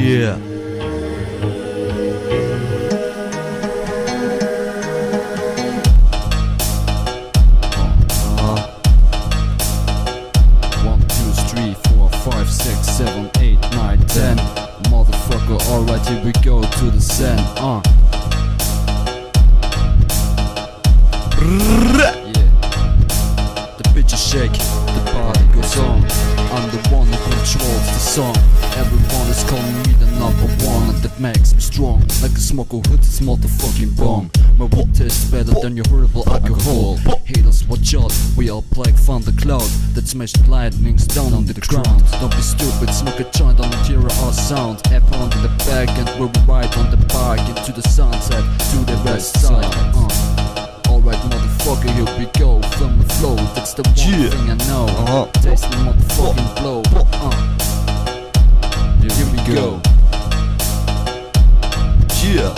Yeah. Motherfucker, alright, here we go to the sand. Yeah. The bitches shake, the party goes on. I'm the one who controls the song. Everyone is calling me the number one, and that makes me strong. Like a smoker who hits his motherfucking bomb. My water is better than your horrible alcohol. Haters, watch out, we are like thundercloud that smashed lightnings down on the ground. Don't be stupid, smoke a joint on a hear our sound. App onto the back and we'll ride on the bike into the sunset to the west side. Alright, motherfucker, here we go. From the flow, that's the one thing I know. Taste the motherfucking blow. Here we go. Yeah.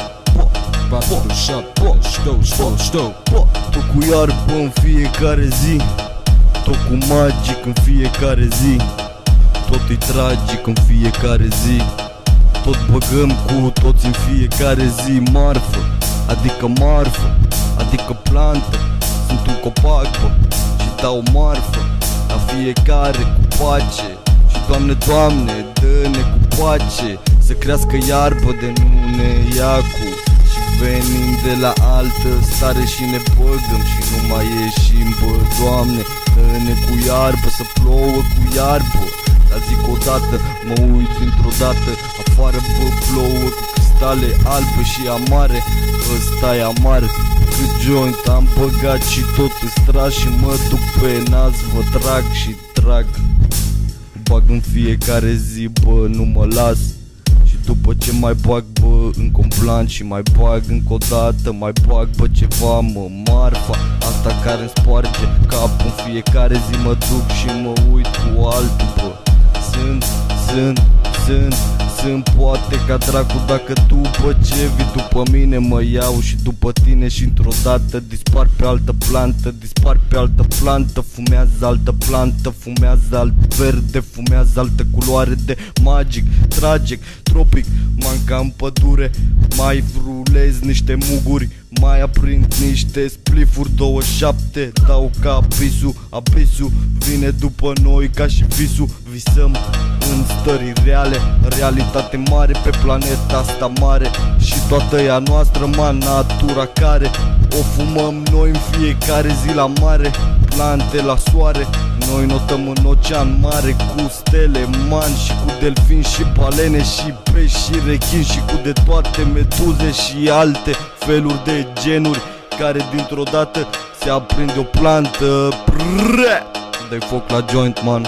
Patru, șapte, ștou. Tot cu iarbă în fiecare zi, tot cu magic în fiecare zi, tot e tragic în fiecare zi. Tot băgăm cu toți în fiecare zi marfă, adică marfă, adică plantă. Sunt un copac, bă, și dau marfă la fiecare cu pace. Și Doamne, Doamne, dă-ne cu pace să crească iarbă de nu ne ia cu. Venim de la altă stare și ne băgăm și nu mai ieșim, bă, Doamne, dă-ne cu iarbă, să plouă cu iarbă. Dar zic odată, mă uit dintr-o dată, afară, bă, plouă cu cristale albe și amare. Ăsta e amar, cât joint am băgat și tot îți trag și mă duc pe nas, vă trag și trag. Bag în fiecare zi, bă, nu mă las. După ce mai bag, bă, încă un blanc și mai bag încă o dată, mai bag, bă, ceva, mă, marfa asta care-mi sparge capul în fiecare zi. Mă duc și mă uit cu altul, bă. Sunt poate ca dracu dacă tu, bă, ce vii după mine, mă iau și după tine și într-o dată dispar pe altă plantă, dispar pe altă plantă, fumează altă plantă, fumează alt verde, fumează altă culoare de magic, tragic, tropic. Manca în pădure, mai vrulez niște muguri, mai aprind niște splifuri 27, dau ca abisul vine după noi ca și visul. Visăm în stări reale, realitate mare pe planeta asta mare. Și toată ea noastră, man, natura care o fumăm noi în fiecare zi la mare. Plante la soare, noi notăm în ocean mare cu stele, man, și cu delfini și balene și pești și rechini și cu de toate meduze și alte feluri de genuri care dintr-o dată se aprinde o plantă. Dai foc la joint, man.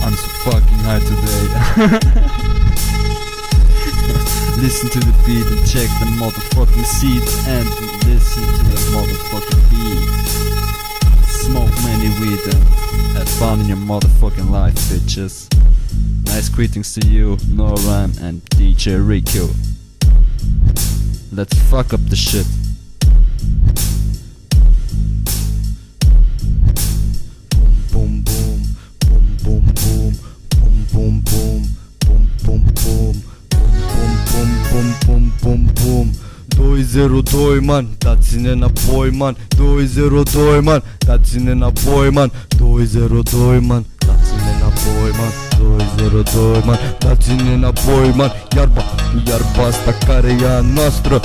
I'm so fucking high today. Listen to the beat and check the motherfucking seeds and listen to the motherfucking beat. Smoke many weed and have fun in your motherfucking life, bitches. Nice greetings to you, Noran and DJ Rico. Let's fuck up the shit. Boom boom boom boom boom boom boom boom boom boom boom boom. 202, man, dați-ne înapoi, man. 202, man, dați-ne înapoi, man. 202, man, dați-ne înapoi, man. 202, man, dați-ne înapoi, man. Iarba asta care e a noastră,